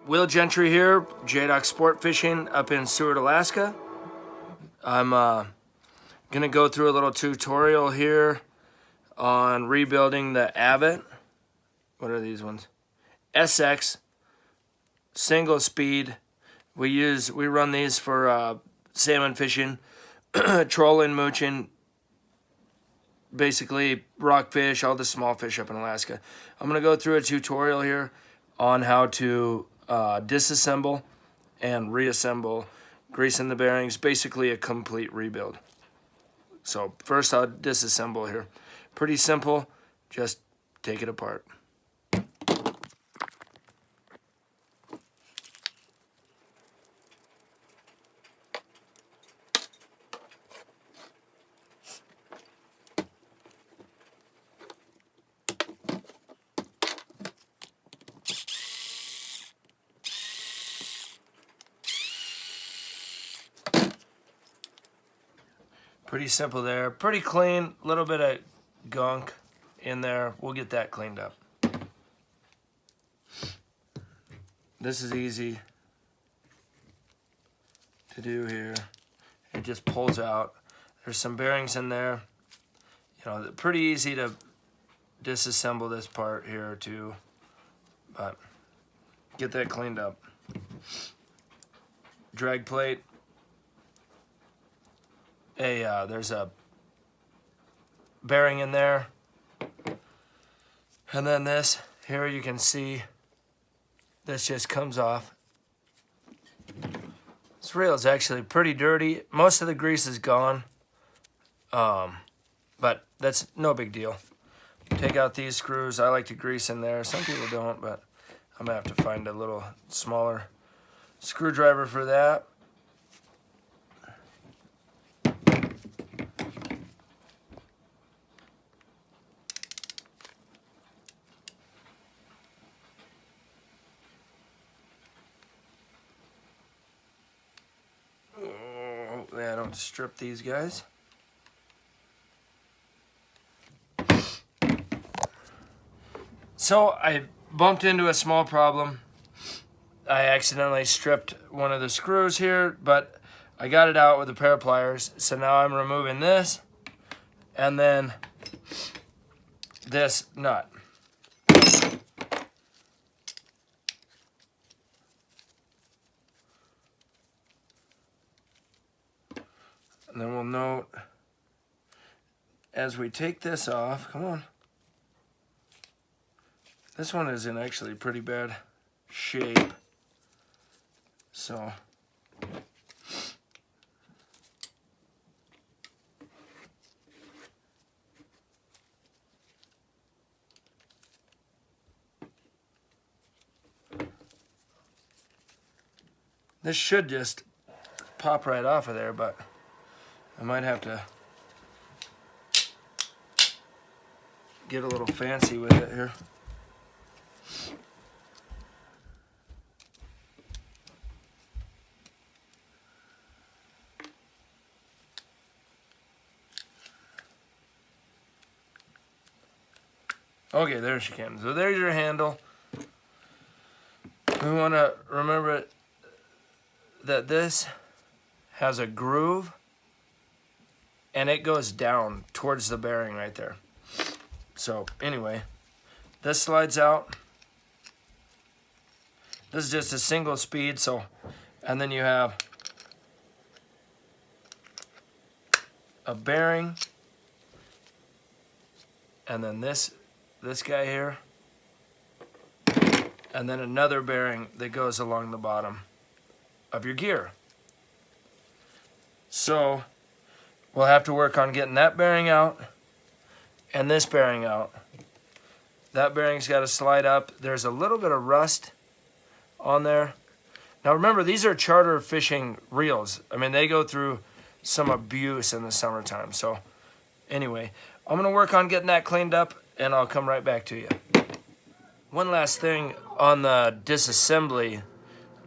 Will Gentry here, J-Doc Sport Fishing up in Seward, Alaska. I'm gonna go through a little tutorial here on rebuilding the Avet. What are these ones? SX single speed. We run these for salmon fishing, trolling, mooching, basically rockfish, all the small fish up in Alaska. I'm gonna go through a tutorial here on how to disassemble and reassemble, greasing the bearings, basically a complete rebuild. So first I'll disassemble here. Pretty simple, just take it apart. Pretty simple there, pretty clean, a little bit of gunk in there. We'll get that cleaned up. This is easy to do here. It just pulls out. There's some bearings in there. You know, pretty easy to disassemble this part here too, but get that cleaned up. Drag plate. There's a bearing in there, and then this here, you can see this just comes off. This reel is actually pretty dirty. Most of the grease is gone, but that's no big deal. Take out these screws. I like to grease in there. Some people don't, but I'm gonna have to find a little smaller screwdriver for that. Yeah, I don't strip these guys. So I bumped into a small problem. I accidentally stripped one of the screws here, but I got it out with a pair of pliers. So now I'm removing this and then this nut. And then we'll note, as we take this off, come on. This one is in actually pretty bad shape. So, this should just pop right off of there, but I might have to get a little fancy with it here. Okay, there she comes. So there's your handle. We want to remember that this has a groove and it goes down towards the bearing right there. So anyway, this slides out. This is just a single speed, so, and then you have a bearing, and then this guy here, and then another bearing that goes along the bottom of your gear. So we'll have to work on getting that bearing out and this bearing out. That bearing's got to slide up. There's a little bit of rust on there. Now remember, these are charter fishing reels. I mean, they go through some abuse in the summertime. So anyway, I'm gonna work on getting that cleaned up and I'll come right back to you. One last thing on the disassembly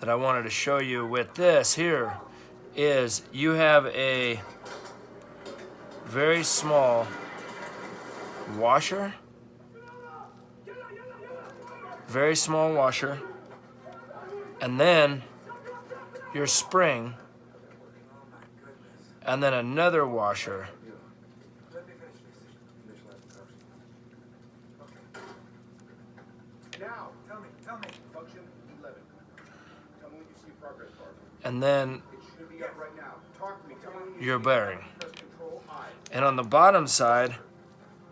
that I wanted to show you with this here is you have a very small washer. Very small washer. and then your spring, and then another washer. Now, tell me, function 11. Tell me when you see progress bar. And then It should be up right now. Talk to me. Tell me when you your see bearing. press control I. And on the bottom side,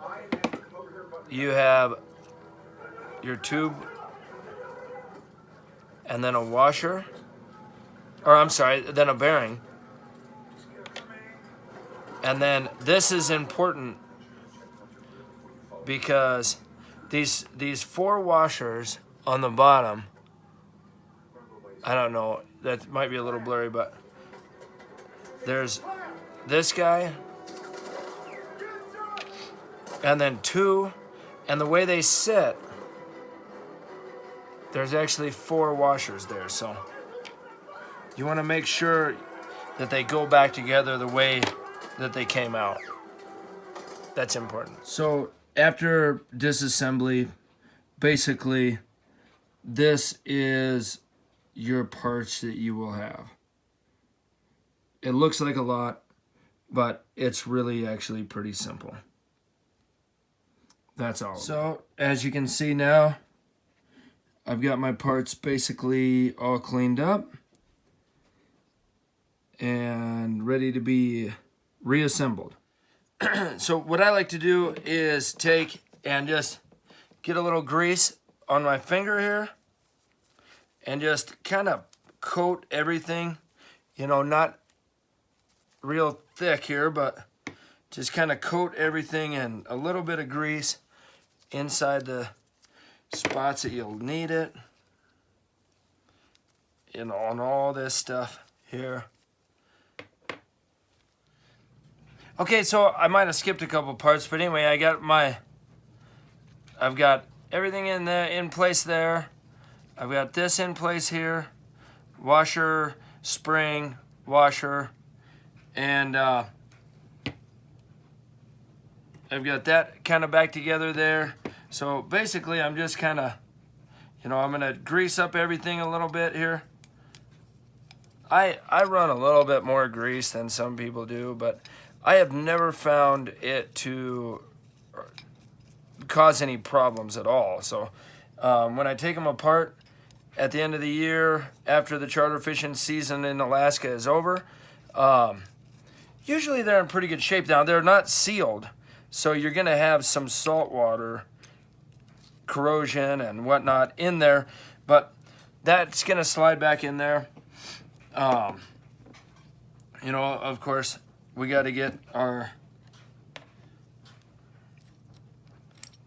I and then come over here button. you have your tube, and then a washer, or I'm sorry, then a bearing. And then this is important because these 4 washers on the bottom, I don't know, that might be a little blurry, but there's this guy, and then 2, and the way they sit, there's actually 4 washers there, so you want to make sure that they go back together the way that they came out. That's important. So after disassembly, basically this is your parts that you will have. It looks like a lot, but it's really actually pretty simple. That's all. So as you can see now, I've got my parts basically all cleaned up and ready to be reassembled. So what I like to do is take and just get a little grease on my finger here and just kind of coat everything, you know, not real thick here, but just kind of coat everything in a little bit of grease inside the spots that you'll need it, you know, on all this stuff here. Okay, so I might have skipped a couple parts, but anyway, I've got everything in place there. I've got this in place here, washer, spring, washer, and I've got that kind of back together there. So basically, I'm just kind of, you know, I'm gonna grease up everything a little bit here. I run a little bit more grease than some people do, but I have never found it to cause any problems at all. So when I take them apart at the end of the year, after the charter fishing season in Alaska is over, usually they're in pretty good shape. Now, they're not sealed, so you're going to have some saltwater corrosion and whatnot in there, but that's going to slide back in there. You know, of course, we got to get our,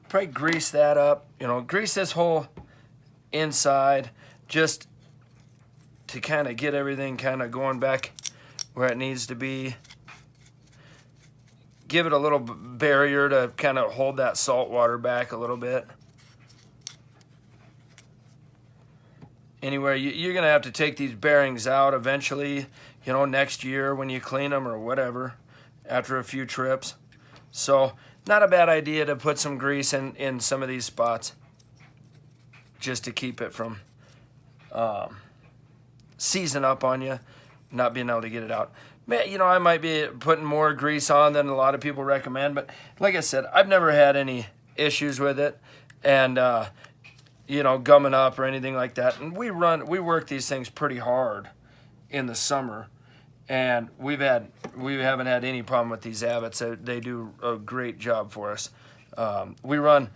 probably grease that up, you know, grease this whole inside just to kind of get everything kind of going back where it needs to be. Give it a little barrier to kind of hold that salt water back a little bit. Anyway, you're going to have to take these bearings out eventually, you know, next year when you clean them or whatever, after a few trips. So not a bad idea to put some grease in some of these spots just to keep it from seizing up on you, not being able to get it out. You know, I might be putting more grease on than a lot of people recommend, but like I said, I've never had any issues with it, and you know, gumming up or anything like that. And we work these things pretty hard in the summer, and we haven't had any problem with these Avets. They do a great job for us. We run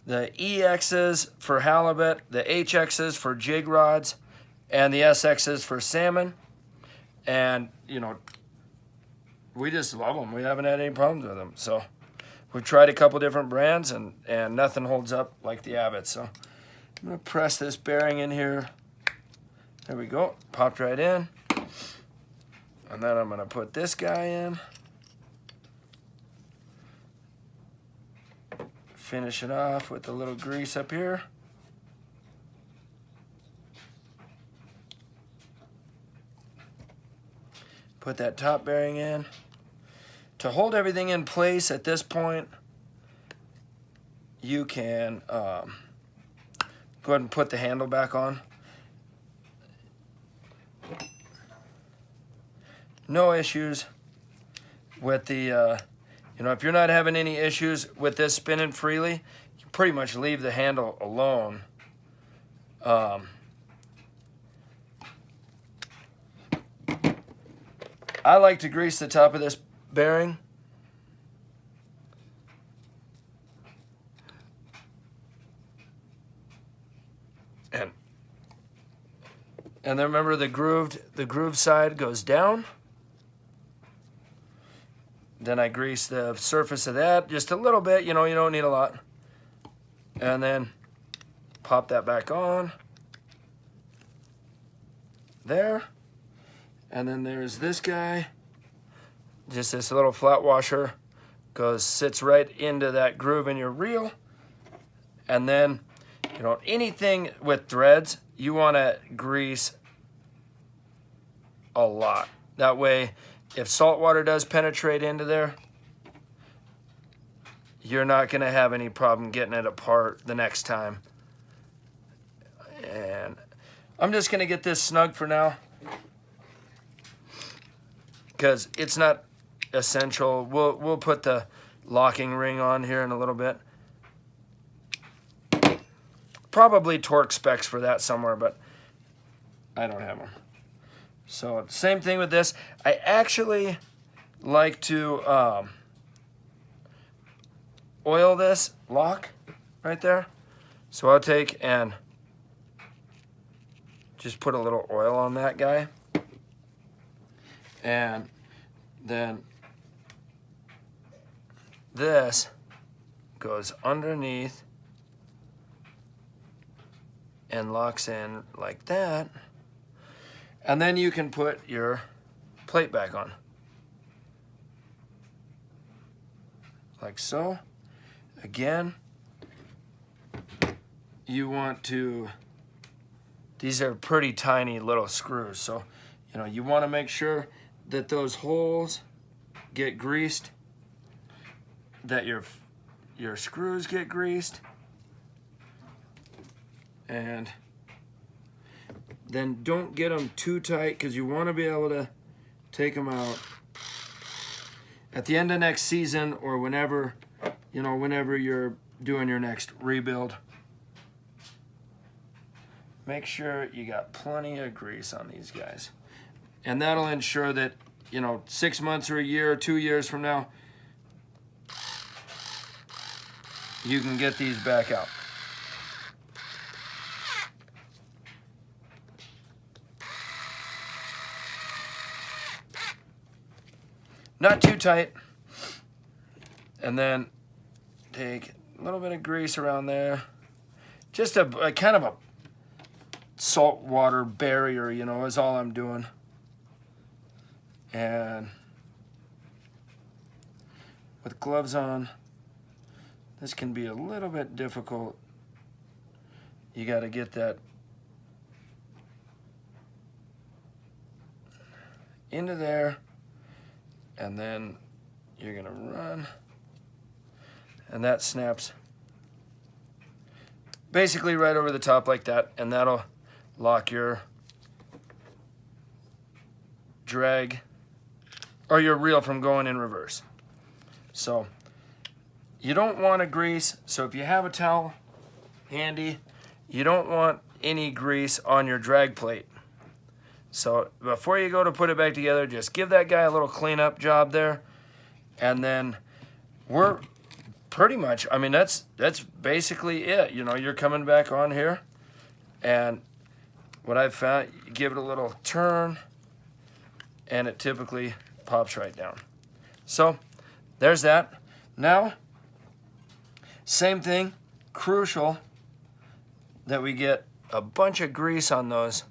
the EXs for halibut, the HXs for jig rods, and the SXs for salmon. And, you know, we just love them. We haven't had any problems with them. So we've tried a couple different brands, and nothing holds up like the Avet. So I'm going to press this bearing in here. There we go. Popped right in. And then I'm going to put this guy in. Finish it off with a little grease up here. Put that top bearing in. To hold everything in place at this point, you can go ahead and put the handle back on. no issues with the, you know, if you're not having any issues with this spinning freely, you pretty much leave the handle alone. I like to grease the top of this bearing. And then remember the grooved side goes down. Then I grease the surface of that just a little bit, you know, you don't need a lot. And then pop that back on. There. And then there's this guy. Just this little flat washer sits right into that groove in your reel. And then, you know, anything with threads, you want to grease a lot. That way, if salt water does penetrate into there, you're not going to have any problem getting it apart the next time. And I'm just going to get this snug for now, because it's not essential. We'll put the locking ring on here in a little bit. Probably torque specs for that somewhere, but I don't have them. So same thing with this. I actually like to oil this lock right there. So I'll take and just put a little oil on that guy. And then this goes underneath and locks in like that. And then you can put your plate back on. Like so. Again, you want to, these are pretty tiny little screws, so you know, you want to make sure that those holes get greased, that your screws get greased. And then don't get them too tight, because you want to be able to take them out at the end of next season, or whenever, you know, whenever you're doing your next rebuild. Make sure you got plenty of grease on these guys. And that'll ensure that, you know, 6 months or a year or 2 years from now, you can get these back out. Not too tight. And then take a little bit of grease around there. Just a kind of a salt water barrier, you know, is all I'm doing. And with gloves on, this can be a little bit difficult. You got to get that into there. And then you're gonna run, and that snaps basically right over the top like that, and that'll lock your drag or your reel from going in reverse. So you don't want to grease, so if you have a towel handy, you don't want any grease on your drag plate. So before you go to put it back together, just give that guy a little cleanup job there. And then we're pretty much, I mean, that's basically it. You know, you're coming back on here. And what I've found, you give it a little turn, and it typically pops right down. So there's that. Now, same thing, crucial that we get a bunch of grease on those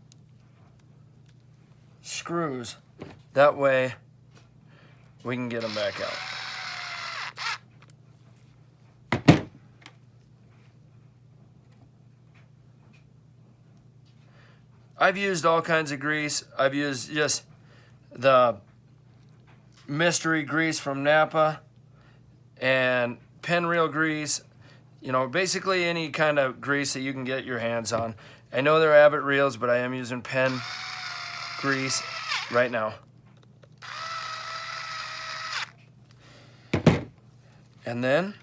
screws. That way we can get them back out. I've used all kinds of grease. I've used just the mystery grease from Napa and pen reel grease, you know, basically any kind of grease that you can get your hands on. I know they're Avet reels, but I am using pen grease right now. And then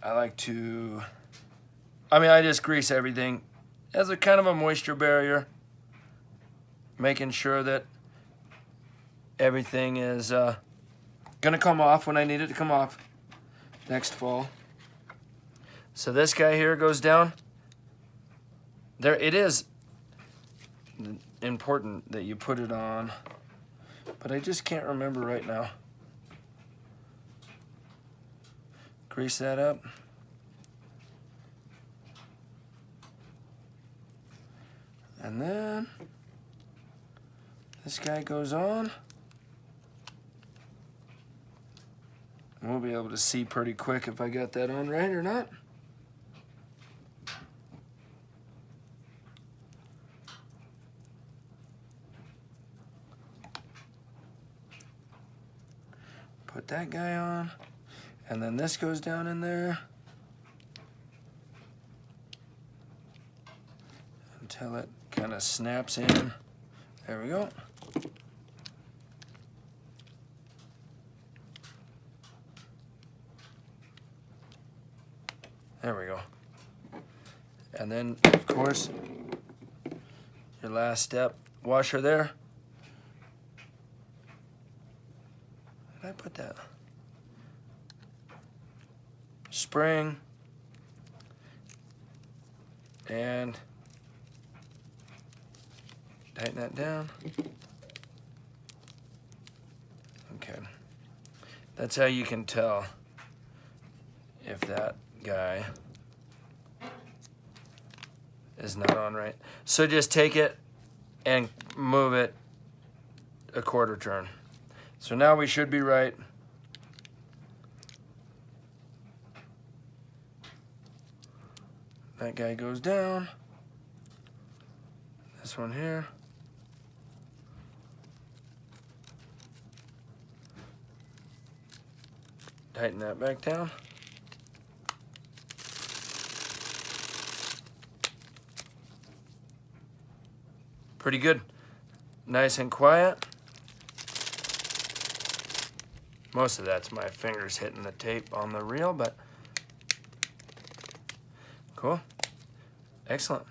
I like to, I just grease everything as a kind of a moisture barrier, making sure that everything is gonna come off when I need it to come off next fall. So this guy here goes down. There, it is important that you put it on, but I just can't remember right now. Grease that up. And then this guy goes on. We'll be able to see pretty quick if I got that on right or not. Put that guy on, and then this goes down in there until it kind of snaps in. There we go. There we go. And then, of course, your last step, washer there. Did I put that? Spring. And tighten that down. Okay. That's how you can tell if that guy is not on right. So just take it and move it a quarter turn. So now we should be right. That guy goes down. This one here. Tighten that back down. Pretty good. Nice and quiet. Most of that's my fingers hitting the tape on the reel, but cool. Excellent.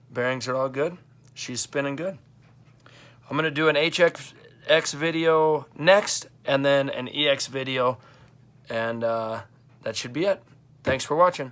Bearings are all good. She's spinning good. I'm gonna do an HX video next, and then an EX video, and that should be it. Thanks for watching.